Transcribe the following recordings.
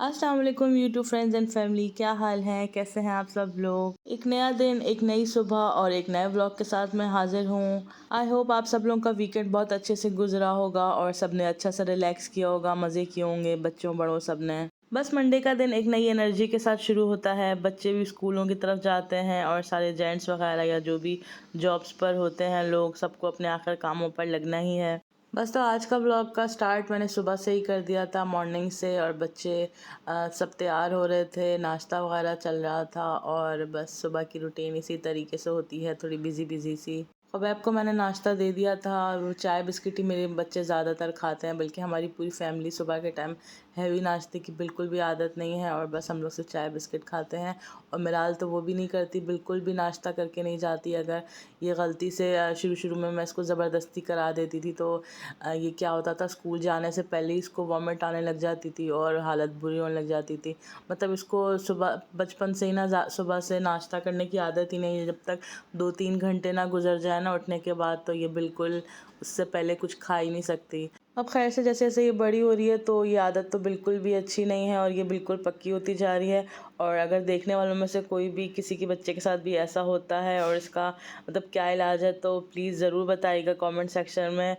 अस्सलाम वालेकुम YouTube friends and family, क्या हाल है? कैसे हैं आप सब लोग? एक नया दिन, एक नई सुबह और एक नए व्लॉग के साथ मैं हाजिर हूँ। आई होप आप सब लोगों का वीकेंड बहुत अच्छे से गुजरा होगा और सब ने अच्छा सा रिलैक्स किया होगा, मज़े किए होंगे, बच्चों बड़ों सब ने। बस मंडे का दिन एक नई एनर्जी के साथ शुरू होता है। बच्चे भी स्कूलों की तरफ जाते हैं और सारे जेंट्स वगैरह या जो भी जॉब्स पर होते हैं लोग, सबको अपने आखिर कामों पर लगना ही है। बस तो आज का व्लॉग का स्टार्ट मैंने सुबह से ही कर दिया था, मॉर्निंग से। और बच्चे सब तैयार हो रहे थे, नाश्ता वगैरह चल रहा था और बस सुबह की रूटीन इसी तरीके से होती है, थोड़ी बिजी बिजी सी। ख़ुबैब को मैंने नाश्ता दे दिया था। वो चाय बिस्किट ही मेरे बच्चे ज़्यादातर खाते हैं, बल्कि हमारी पूरी फैमिली सुबह के टाइम हैवी नाश्ते की बिल्कुल भी आदत नहीं है और बस हम लोग सिर्फ चाय बिस्किट खाते हैं। और मिराल तो वो भी नहीं करती, बिल्कुल भी नाश्ता करके नहीं जाती। अगर ये गलती से शुरू शुरू में मैं इसको ज़बरदस्ती करा देती थी तो ये क्या होता था, स्कूल जाने से पहले ही इसको वॉमिट आने लग जाती थी और हालत बुरी होने लग जाती थी। मतलब इसको सुबह बचपन से ही ना सुबह से नाश्ता करने की आदत ही नहीं है। जब तक 2-3 घंटे ना गुजर जाए ना उठने के बाद, तो ये बिल्कुल उससे पहले कुछ खा ही नहीं सकती। अब खैर से जैसे जैसे ये बड़ी हो रही है तो ये आदत तो बिल्कुल भी अच्छी नहीं है और ये बिल्कुल पक्की होती जा रही है। और अगर देखने वालों में से कोई भी किसी के बच्चे के साथ भी ऐसा होता है और इसका मतलब क्या इलाज है, तो प्लीज़ ज़रूर बताइएगा कमेंट सेक्शन में।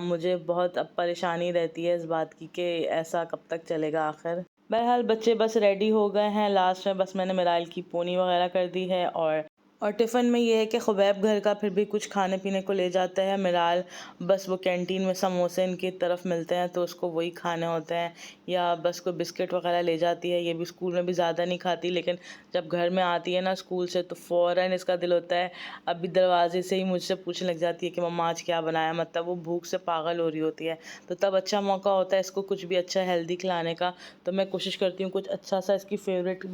मुझे बहुत अब परेशानी रहती है इस बात की कि ऐसा कब तक चलेगा आखिर। बहरहाल बच्चे बस रेडी हो गए हैं। लास्ट में बस मैंने मिराइल की पोनी वगैरह कर दी है। और टिफ़िन में ये है कि ख़ुबैब घर का फिर भी कुछ खाने पीने को ले जाता है। मिराल बस वो कैंटीन में समोसे इनकी तरफ मिलते हैं तो उसको वही खाने होते हैं, या बस कोई बिस्किट वगैरह ले जाती है। ये भी स्कूल में भी ज़्यादा नहीं खाती, लेकिन जब घर में आती है ना स्कूल से तो फ़ौरन इसका दिल होता है, अभी दरवाजे से ही मुझसे पूछने लग जाती है कि मम्मा आज क्या बनाया। मतलब वो भूख से पागल हो रही होती है। तो तब अच्छा मौका होता है इसको कुछ भी अच्छा हेल्दी खिलाने का। तो मैं कोशिश करती हूँ कुछ अच्छा सा इसकी फेवरेट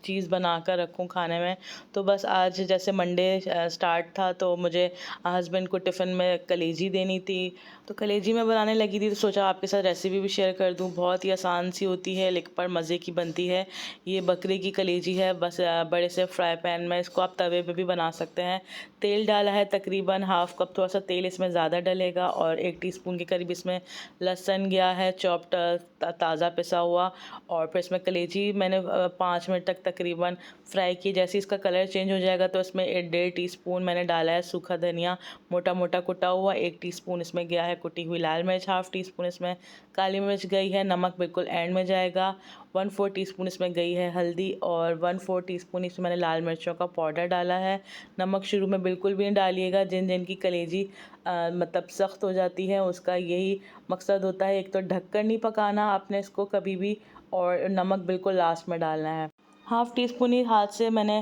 चीज़ बना कर रखूँ खाने में। तो बस आज जैसे मंडे स्टार्ट था तो मुझे हस्बैंड को टिफ़िन में कलेजी देनी थी। तो कलेजी मैं बनाने लगी थी तो सोचा आपके साथ रेसिपी भी शेयर कर दूं। बहुत ही आसान सी होती है लेकिन पर मज़े की बनती है। ये बकरे की कलेजी है। बस बड़े से फ्राई पैन में, इसको आप तवे पे भी बना सकते हैं। तेल डाला है तकरीबन हाफ़ कप, थोड़ा सा तेल इसमें ज़्यादा डलेगा। और 1 टीस्पून के करीब इसमें लहसुन गया है चॉप्ड, ताज़ा पिसा हुआ। और फिर इसमें कलेजी मैंने 5 मिनट तक तकरीबन फ्राई की। जैसे इसका कलर चेंज हो जाएगा तो इसमें 1.5 टीस्पून मैंने डाला है सूखा धनिया, मोटा मोटा कुटा हुआ। 1 टीस्पून इसमें गया है कुटी हुई लाल मिर्च, हाफ़ टीस्पून इसमें काली मिर्च गई है, नमक बिल्कुल एंड में जाएगा। 1/4 टीस्पून इसमें गई है हल्दी और 1/4 टीस्पून इसमें मैंने लाल मिर्चों का पाउडर डाला है। नमक शुरू में बिल्कुल भी नहीं डालिएगा। जिन जिन की कलेजी मतलब सख्त हो जाती है उसका यही मकसद होता है। एक तो ढककर नहीं पकाना आपने इसको कभी भी, और नमक बिल्कुल लास्ट में डालना है। हाफ़ टीस्पून ही हाथ से मैंने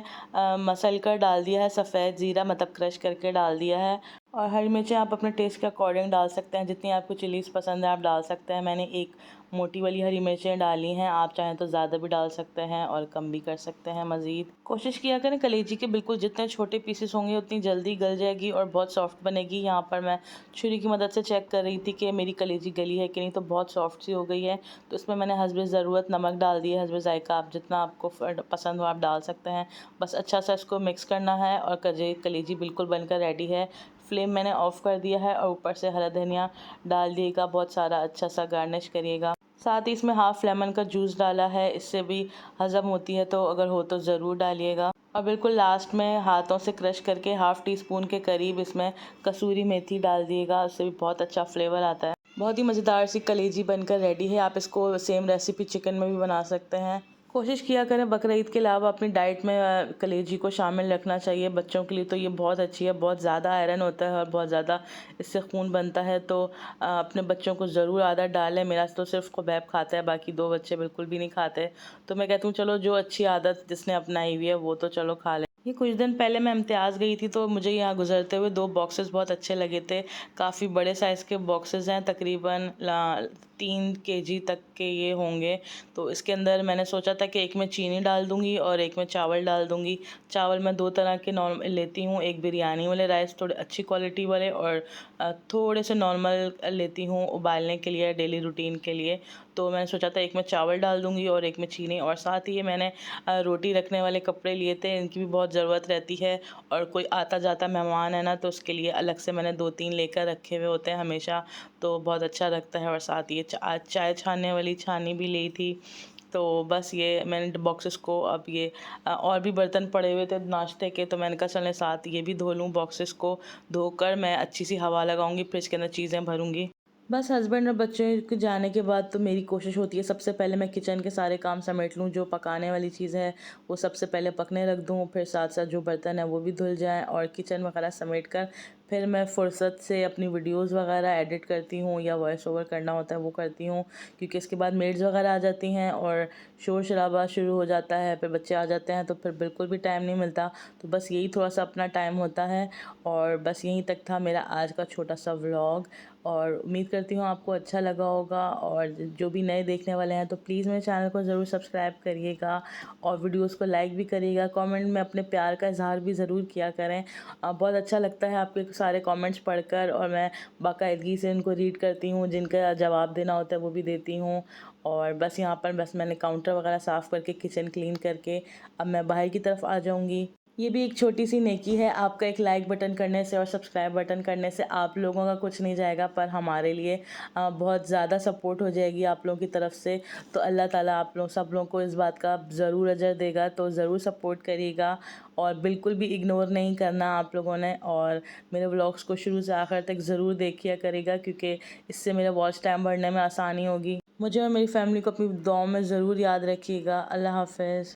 मसल कर डाल दिया है। सफ़ेद ज़ीरा मतलब क्रश करके डाल दिया है। और हरी मिर्चें आप अपने टेस्ट के अकॉर्डिंग डाल सकते हैं, जितनी आपको चिलीज़ पसंद है आप डाल सकते हैं। मैंने एक मोटी वाली हरी मिर्चें डाली हैं, आप चाहें तो ज़्यादा भी डाल सकते हैं और कम भी कर सकते हैं। मज़ीद कोशिश किया करें कलेजी के बिल्कुल जितने छोटे पीसेस होंगे उतनी जल्दी गल जाएगी और बहुत सॉफ्ट बनेगी। यहाँ पर मैं छुरी की मदद से चेक कर रही थी कि मेरी कलेजी गली है कि नहीं, तो बहुत सॉफ्ट सी हो गई है। तो इसमें मैंने हस्बे ज़रूरत नमक डाल दिया है, हस्बे ज़ायका आप जितना आपको पसंद हो आप डाल सकते हैं। बस अच्छा सा इसको मिक्स करना है और कलेजी बिल्कुल बनकर रेडी है। फ्लेम मैंने ऑफ़ कर दिया है और ऊपर से हरा धनिया डाल दिएगा, बहुत सारा अच्छा सा गार्निश करिएगा। साथ ही इसमें हाफ़ लेमन का जूस डाला है, इससे भी हज़म होती है, तो अगर हो तो ज़रूर डालिएगा। और बिल्कुल लास्ट में हाथों से क्रश करके हाफ़ टीस्पून के करीब इसमें कसूरी मेथी डाल दिएगा, उससे भी बहुत अच्छा फ्लेवर आता है। बहुत ही मज़ेदार सी कलेजी बनकर रेडी है। आप इसको सेम रेसिपी चिकन में भी बना सकते हैं। कोशिश किया करें बकरा ईद के अलावा अपनी डाइट में कलेजी को शामिल रखना चाहिए। बच्चों के लिए तो ये बहुत अच्छी है, बहुत ज़्यादा आयरन होता है और बहुत ज़्यादा इससे खून बनता है। तो अपने बच्चों को ज़रूर आदत डालें। मेरा तो सिर्फ ख़ुबैब खाता है, बाकी 2 बच्चे बिल्कुल भी नहीं खाते। तो मैं कहती हूँ चलो जो अच्छी आदत जिसने अपनाई हुई है वो तो चलो खा ले। ये कुछ दिन पहले मैं इम्तियाज़ गई थी तो मुझे यहाँ गुजरते हुए 2 बॉक्सेस बहुत अच्छे लगे थे। काफ़ी बड़े साइज़ के बॉक्सेस हैं, तकरीबन 3 kg तक के ये होंगे। तो इसके अंदर मैंने सोचा था कि एक में चीनी डाल दूँगी और एक में चावल डाल दूँगी। चावल मैं 2 तरह के नॉर्मल लेती हूँ, एक बिरयानी वाले राइस थोड़े अच्छी क्वालिटी वाले, और थोड़े से नॉर्मल लेती हूँ उबालने के लिए, डेली रूटीन के लिए। तो मैंने सोचा था एक में चावल डाल दूँगी और एक में चीनी। और साथ ही ये मैंने रोटी रखने वाले कपड़े लिए थे, इनकी भी बहुत ज़रूरत रहती है। और कोई आता जाता मेहमान है ना, तो उसके लिए अलग से मैंने 2-3 लेकर रखे हुए होते हैं हमेशा, तो बहुत अच्छा लगता है। और साथ ये चाय छानने वाली छानी भी ली थी। तो बस ये मैंने बॉक्सेस को अब ये और भी बर्तन पड़े हुए थे नाश्ते के, तो मैंने कहा चलें साथ ये भी धो लूँ। बॉक्सेस को धोकर मैं अच्छी सी हवा लगाऊंगी, फ्रिज के अंदर चीज़ें भरूंगी। बस हस्बैंड और बच्चे के जाने के बाद तो मेरी कोशिश होती है सबसे पहले मैं किचन के सारे काम समेट लूँ। जो पकाने वाली चीज़ है वो सबसे पहले पकने रख दूँ, फिर साथ साथ जो बर्तन है वो भी धुल जाएं, और किचन वगैरह समेट कर फिर मैं फुर्सत से अपनी वीडियोस वगैरह एडिट करती हूँ या वॉइस ओवर करना होता है वो करती हूँ। क्योंकि इसके बाद मेड्स वगैरह आ जाती हैं और शोर शराबा शुरू हो जाता है, फिर बच्चे आ जाते हैं तो फिर बिल्कुल भी टाइम नहीं मिलता। तो बस यही थोड़ा सा अपना टाइम होता है। और बस यहीं तक था मेरा आज का छोटा सा व्लॉग, और उम्मीद करती हूँ आपको अच्छा लगा होगा। और जो भी नए देखने वाले हैं तो प्लीज़ मेरे चैनल को ज़रूर सब्सक्राइब करिएगा और वीडियोस को लाइक भी करिएगा। कमेंट में अपने प्यार का इजहार भी ज़रूर किया करें। बहुत अच्छा लगता है आपके सारे कमेंट्स पढ़कर, और मैं बाकायदगी से उनको रीड करती हूँ, जिनका जवाब देना होता है वो भी देती हूँ। और बस यहाँ पर बस मैंने काउंटर वगैरह साफ़ करके किचन क्लीन करके अब मैं बाहर की तरफ आ जाऊँगी। ये भी एक छोटी सी नेकी है, आपका एक लाइक बटन करने से और सब्सक्राइब बटन करने से आप लोगों का कुछ नहीं जाएगा, पर हमारे लिए बहुत ज़्यादा सपोर्ट हो जाएगी आप लोगों की तरफ से। तो अल्लाह ताला आप लोग सब लोगों को इस बात का ज़रूर अजर देगा, तो ज़रूर सपोर्ट करिएगा और बिल्कुल भी इग्नोर नहीं करना आप लोगों ने। और मेरे व्लॉग्स को शुरू से आखिर तक ज़रूर देखिए करिएगा, क्योंकि इससे मेरा वॉच टाइम बढ़ने में आसानी होगी। मुझे और मेरी फैमिली को अपनी दुआओं में ज़रूर याद रखिएगा। अल्लाह हाफ़िज़।